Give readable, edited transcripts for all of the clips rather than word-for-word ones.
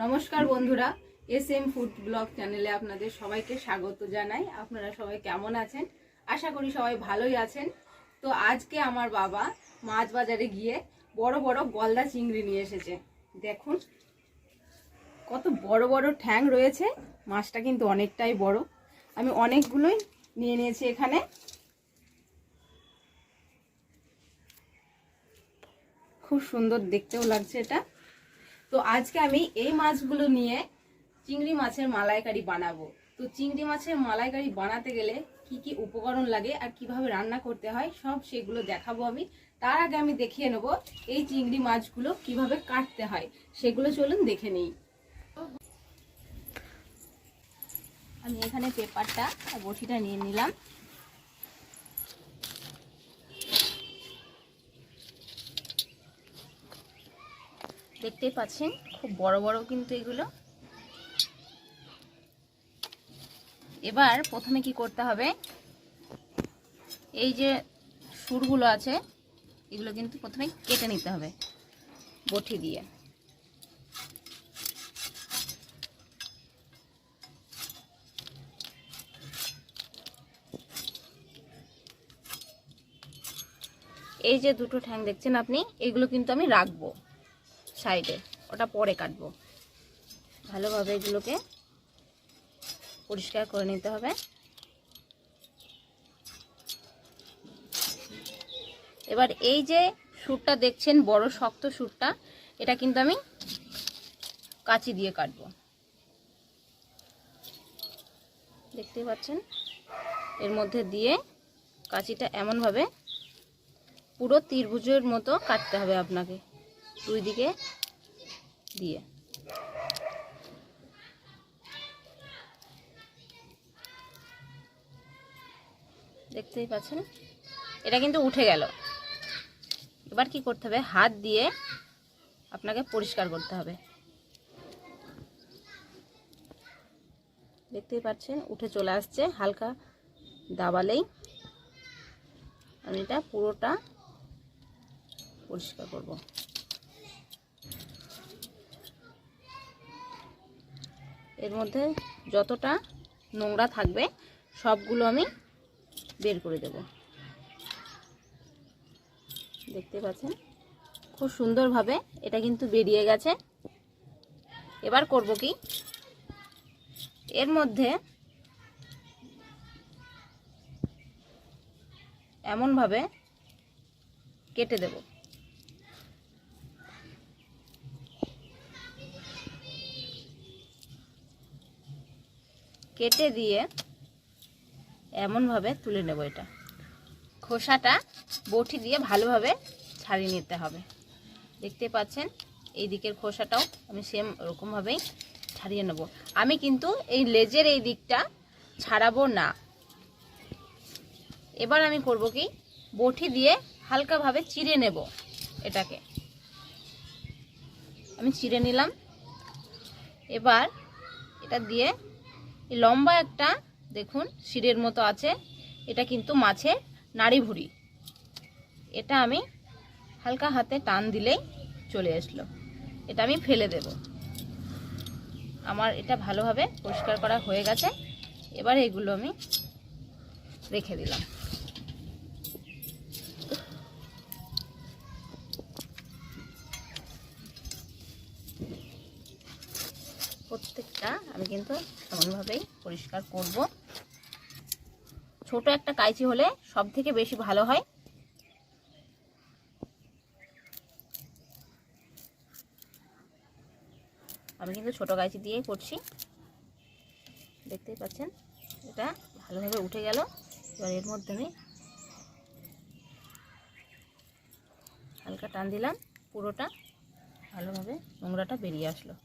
নমস্কার বন্ধুরা, SM food blog চ্যানেলে আপনাদের সবাইকে স্বাগত জানাই। আপনারা সবাই কেমন আছেন? আশা করি সবাই ভালোই আছেন। তো আজকে আমার বাবা মাছ বাজারে গিয়ে বড় বড় গলদা চিংড়ি নিয়ে এসেছে। দেখুন কত বড় বড় ঠ্যাং রয়েছে। মাছটা কিন্তু অনেকটাই বড়। আমি অনেকগুলোই নিয়ে নিয়েছি এখানে। খুব সুন্দর দেখতেও লাগছে এটা। তো আজকে আমি এই মাছগুলো নিয়ে চিংড়ি মাছের মালাইকারি বানাবো। তো চিংড়ি মাছের মালাইকারি বানাতে গেলে কি কি উপকরণ লাগে আর কিভাবে রান্না করতে হয় সব সেগুলো দেখাবো আমি। তার আগে আমি দেখিয়ে নেব এই চিংড়ি মাছগুলো কিভাবে কাটতে হয়, সেগুলো চলুন দেখে নেই। আমি এখানে পেপারটা আর বটিটা নিয়ে নিলাম। দেখতেই পাচ্ছেন খুব বড় বড় কিন্তু এগুলো। এবার প্রথমে কি করতে হবে, এই যে সুরগুলো আছে এগুলো কিন্তু প্রথমে কেটে নিতে হবে বটি দিয়ে। এই যে দুটো ঠ্যাং দেখছেন আপনি, এগুলো কিন্তু আমি রাখবো সাইডে, ওটা পরে কাটবো। ভালোভাবে এগুলোকে পরিষ্কার করে নিতে হবে। এবার এই যে সুরটা দেখছেন, বড় শক্ত সুরটা, এটা কিন্তু আমি কাঁচি দিয়ে কাটবো। দেখতেই পাচ্ছেন এর মধ্যে দিয়ে কাঁচিটা এমনভাবে পুরো ত্রিভুজের মতো কাটতে হবে আপনাকে, দুই দিকে দিয়ে। দেখতেই পাচ্ছেন এটা কিন্তু উঠে গেল। এবার কি করতে হবে, হাত দিয়ে আপনাকে পরিষ্কার করতে হবে। দেখতেই পাচ্ছেন উঠে চলে আসছে, হালকা দাবালেই আমি এটা পুরোটা পরিষ্কার করব। এর মধ্যে যতটা নোংরা থাকবে সবগুলো আমি বের করে দেব। দেখতে পাচ্ছেন খুব সুন্দরভাবে এটা কিন্তু বেরিয়ে গেছে। এবার করব কি, এর মধ্যে এমনভাবে কেটে দেব। কেটে দিয়ে এমনভাবে তুলে নেব। এটা খোসাটা বটি দিয়ে ভালোভাবে ছাড়িয়ে নিতে হবে। দেখতে পাচ্ছেন এই দিকের খোসাটাও আমি সেম ওরকমভাবেই ছাড়িয়ে নেব। আমি কিন্তু এই লেজের এই দিকটা ছাড়াবো না। এবার আমি করব কি, বটি দিয়ে হালকাভাবে চিড়ে নেব। এটাকে আমি চিড়ে নিলাম। এবার এটা দিয়ে লম্বা একটা দেখুন শিরের মতো আছে, এটা কিন্তু মাছের নাড়ি ভুঁড়ি। এটা আমি হালকা হাতে টান দিলেই চলে আসলো। এটা আমি ফেলে দেব। আমার এটা ভালোভাবে পরিষ্কার করা হয়ে গেছে। এবার এগুলো আমি রেখে দিলাম। প্রত্যেকটা আমি কিন্তু এমনভাবেই পরিষ্কার করব। ছোট একটা কাঁচি হলে সব থেকে বেশি ভালো হয়। আমি কিন্তু ছোট কাঁচি দিয়েই করছি। দেখতেই পাচ্ছেন এটা ভালোভাবে উঠে গেল। এবার এর মধ্যে আমি হালকা টান দিলাম, পুরোটা ভালোভাবে নোংরাটা বেরিয়ে আসলো।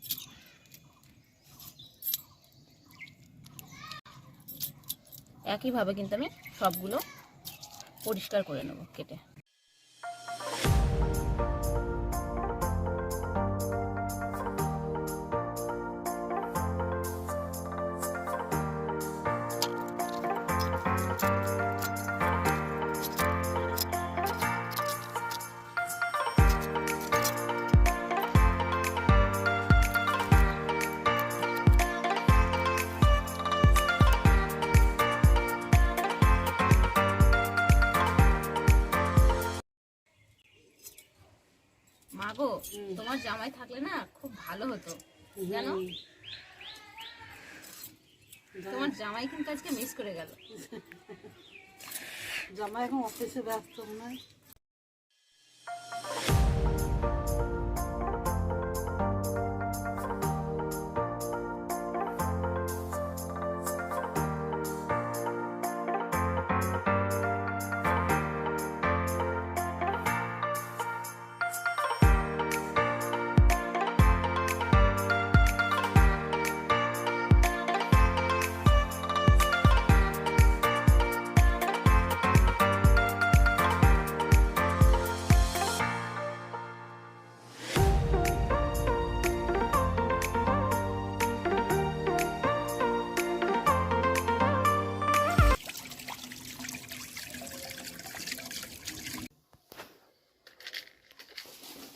একইভাবে কিন্তু আমি সবগুলো পরিষ্কার করে নেব কেটে। মা গো, তোমার জামাই থাকলে না খুব ভালো হতো জানো। তোমার জামাই কিন্তু আজকে মিস করে গেল। জামাই এখন অফিসে ব্যস্ত মনে হয়।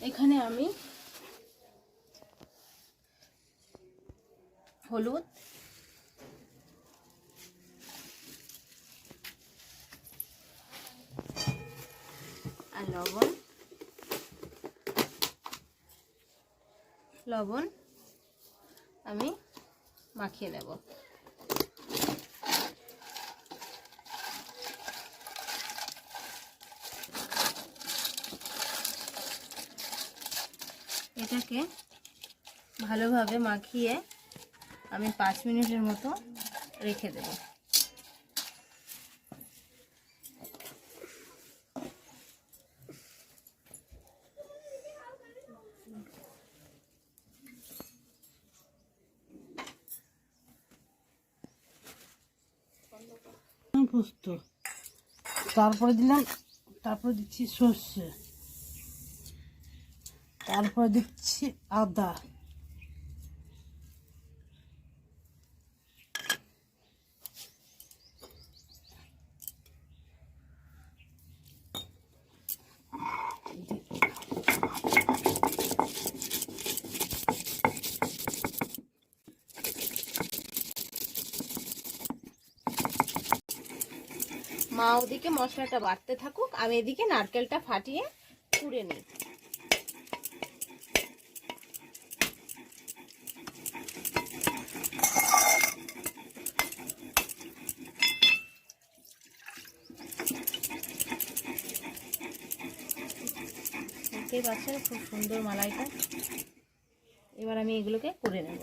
এখানে আমি হলুদ, আর লবণ আমি মাখিয়ে নেব। এটাকে ভালোভাবে মাখিয়ে আমি 5 মিনিটের মতো রেখে দেব। পোস্ত, তারপরে দিলাম, তারপরে দিচ্ছি সর্ষে, তারপরে দিচ্ছি আদা, মা ওদিকে মশলাটা বাটতে থাকুক, আমি এদিকে নারকেলটা ফাটিয়ে কুড়ে নিই। দেখতেই পাচ্ছেন খুব সুন্দর মালাইটা। এবার আমি এগুলোকে করে নেব।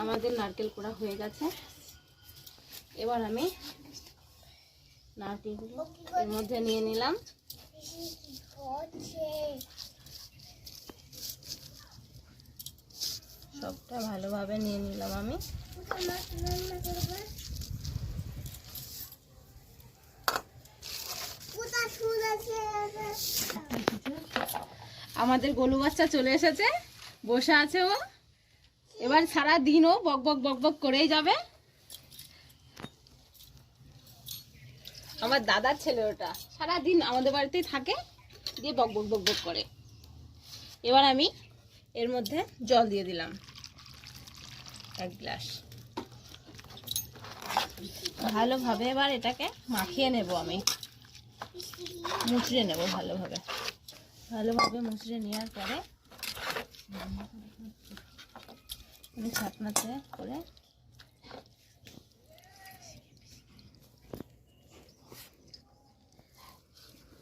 আমাদের নারকেল কোড়া হয়ে গেছে। এবার আমি নারকেলগুলো এর মধ্যে নিয়ে নিলাম। সবটা ভালোভাবে নিয়ে নিলাম আমি। আমাদের গোলু বাচ্চা চলে এসেছে, বসে আছে ও। এবার সারা দিন ও বক বক বক বক করেই যাবে। আমার দাদার ছেলে ওটা, সারা দিন আমাদের বাড়িতেই থাকে, দিয়ে বক বক বক বক করে। এবার আমি এর মধ্যে জল দিয়ে দিলাম 1 গ্লাস। ভালোভাবে এবার এটাকে মাখিয়ে নেব, আমি মুচড়ে নেব ভালোভাবে। ভালোভাবে মুচড়ে নেওয়ার পরে আমি ছাকনাতে করে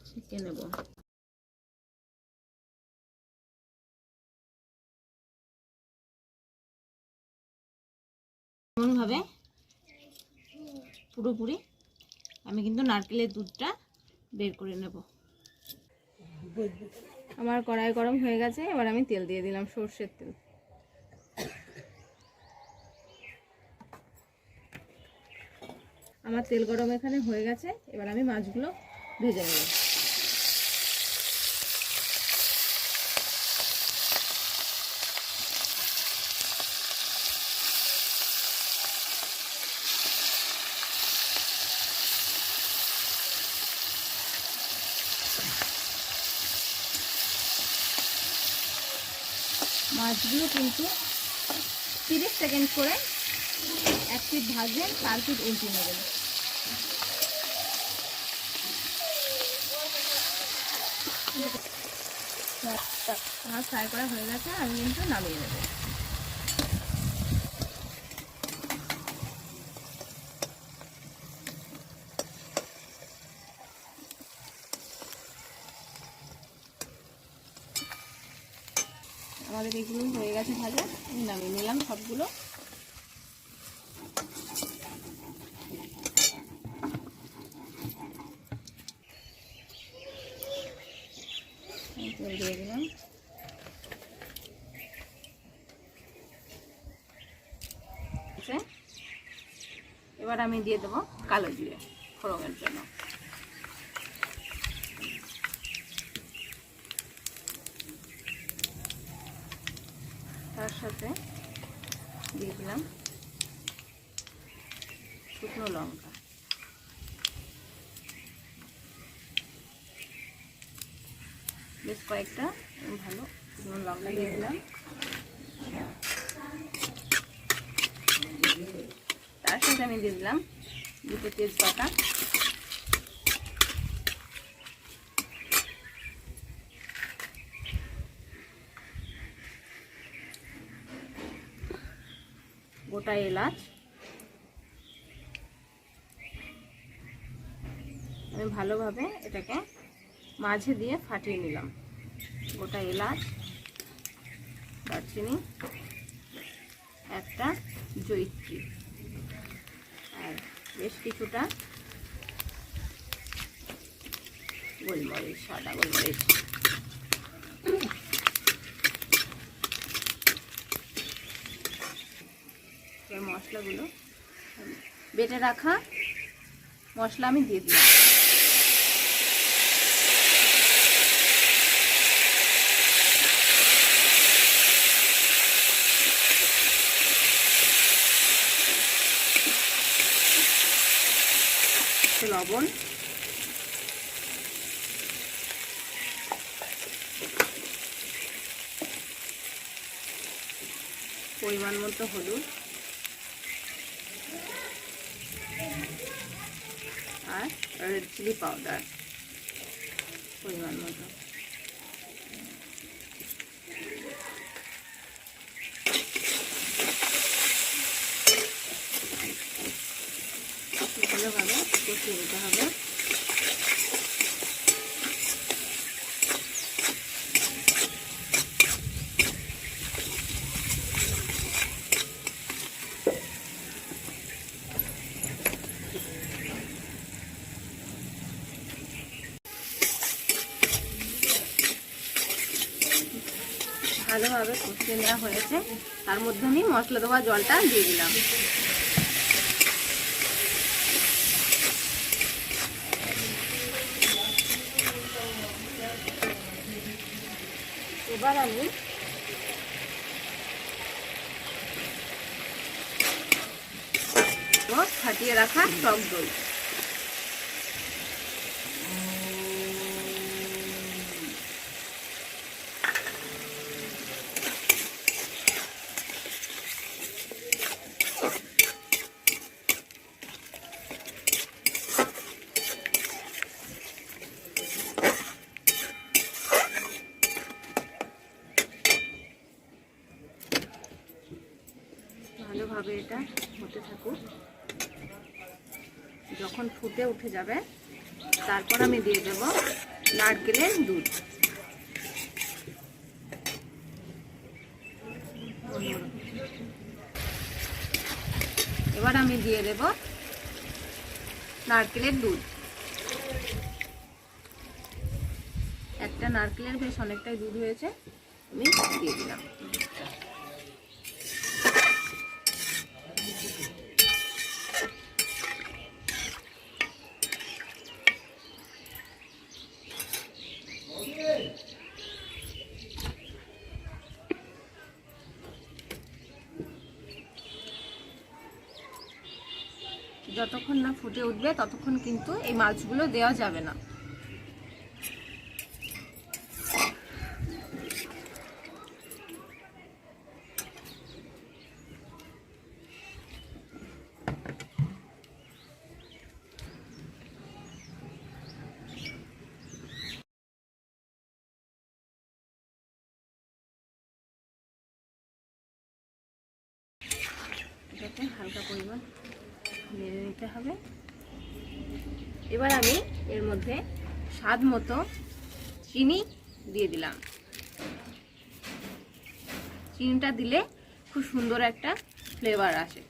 ছেঁকে নেব। এমনভাবে পুরোপুরি আমি কিন্তু নারকেলের দুধটা বের করে নেব। আমার কড়াই গরম হয়ে গেছে, এবার আমি তেল দিয়ে দিলাম, সর্ষের তেল। আমার তেল গরম এখানে হয়ে গেছে, এবার আমি মাছগুলো ভেজে নেব। মাছগুলো কিন্তু 30 সেকেন্ড করে এক পিঠ ভাজবেন, তার পিঠ উল্টে নেবেন। মাছ ফ্রাই করা হয়ে গেছে, আমি কিন্তু নামিয়ে নেব। আমাদের এগুলো হয়ে গেছে ভাজা, আমি নামিয়ে নিলাম সবগুলো। তেল দিয়ে দিলাম, এবার আমি দিয়ে দেবো কালো জিরে ফোড়নের জন্য। তার সাথে দিয়ে দিলাম শুকনো লঙ্কা, বেশ কয়েকটা ভালো শুকনো লঙ্কা দিয়ে দিলাম। তার সাথে আমি দিয়ে দিলাম 2টো তেজপাতা, গোটা এলাচ, আমি ভালোভাবে এটাকে মাঝে দিয়ে ফাটিয়ে নিলাম। গোটা এলাচ, দারচিনি, একটা জয়িত্রী, আর বেশ কিছুটা গোলমরিচ, সাদা গোলমরিচ। মশলাগুলো বেটে রাখা মশলা আমি দিয়ে দিলাম। লবণ, পরিমাণ মতো হলুদ, আর রেড চিলি পাউডার পরিমাণ মতো। ভালোভাবে কষিয়ে নিতে হবে। ভালোভাবে কষিয়ে নেওয়া হয়েছে, তার মধ্যে আমি মশলা দেওয়া জলটা দিয়ে দিলাম। এবার আমি ফাটিয়ে রাখা টক দই, ভালোভাবে এটা হতে থাকুক। যখন ফুটে উঠে যাবে তারপর আমি দিয়ে দেব নারকেলের দুধ। এবার আমি দিয়ে দেব নারকেলের দুধ। একটা নারকেলের বেশ অনেকটাই দুধ হয়েছে, আমি দিয়ে দিলাম। যতক্ষণ না ফুটে উঠবে ততক্ষণ কিন্তু এই মাছগুলো দেওয়া যাবে না। এটাতে হালকা পরিমাণ নেড়ে নিতে হবে। এবার আমি এর মধ্যে স্বাদ মতো চিনি দিয়ে দিলাম। চিনিটা দিলে খুব সুন্দর একটা ফ্লেভার আসে।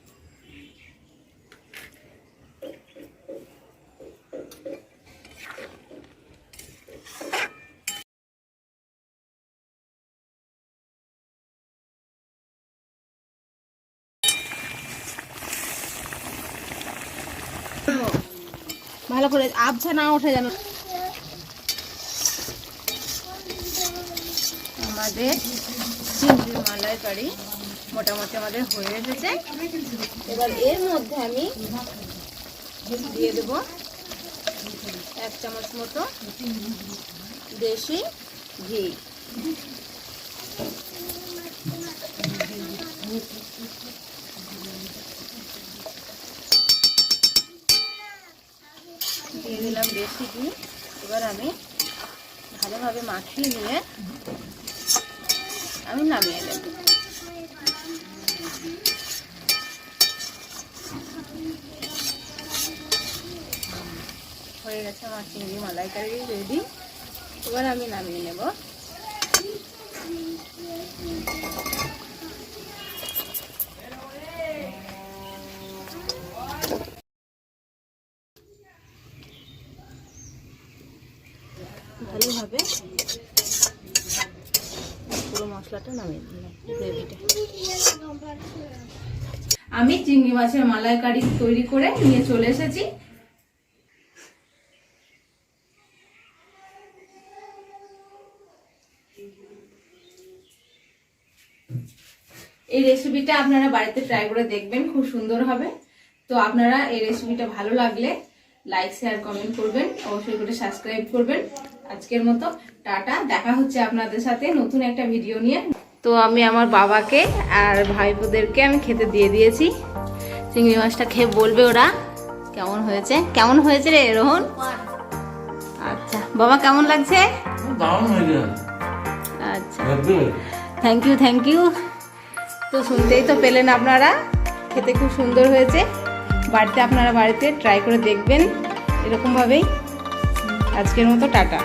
ভালো করে আবছা না ওঠে যেন। আমাদের চিংড়ির মালাই কারি মোটামুটি আমাদের হয়ে এসেছে। এবার এর মধ্যে আমি দিয়ে দেব 1 চামচ মতো দেশি ঘি। দিয়ে দিলাম দেশি ঘি। এবার আমি ভালোভাবে মাখিয়ে নিয়ে আমি নামিয়ে নেব। হয়ে গেছে আমার চিংড়ি মালাইকারি রেডি। এবার আমি নামিয়ে নেব। ভালোভাবে পুরো মশলাটা নামিয়ে দিলাম গ্রেভিটা। আমি চিংড়ি মাছের মালাইকারি তৈরি করে নিয়ে চলে এসেছি। এই রেসিপিটা আপনারা বাড়িতে ট্রাই করে দেখবেন, খুব সুন্দর হবে। তো আপনারা এই রেসিপিটা ভালো লাগলে লাইক শেয়ার কমেন্ট করবেন, অবশ্যই করে সাবস্ক্রাইব করবেন। আজকের মতো টাটা, দেখা হচ্ছে আপনাদের সাথে নতুন একটা ভিডিও নিয়ে। তো আমি আমার বাবাকে আর ভাইপোদেরকে আমি খেতে দিয়ে দিয়েছি। চিংড়ি মাছটা খেয়ে বলবে ওরা কেমন হয়েছে। কেমন হয়েছে রে রোহন? আচ্ছা বাবা, কেমন লাগছে? আচ্ছা, থ্যাংক ইউ। তো শুনতেই তো পেলেন আপনারা, খেতে খুব সুন্দর হয়েছে। বাড়িতে আপনারা ট্রাই করে দেখবেন এরকমভাবেই। আজকের মতো টাটা।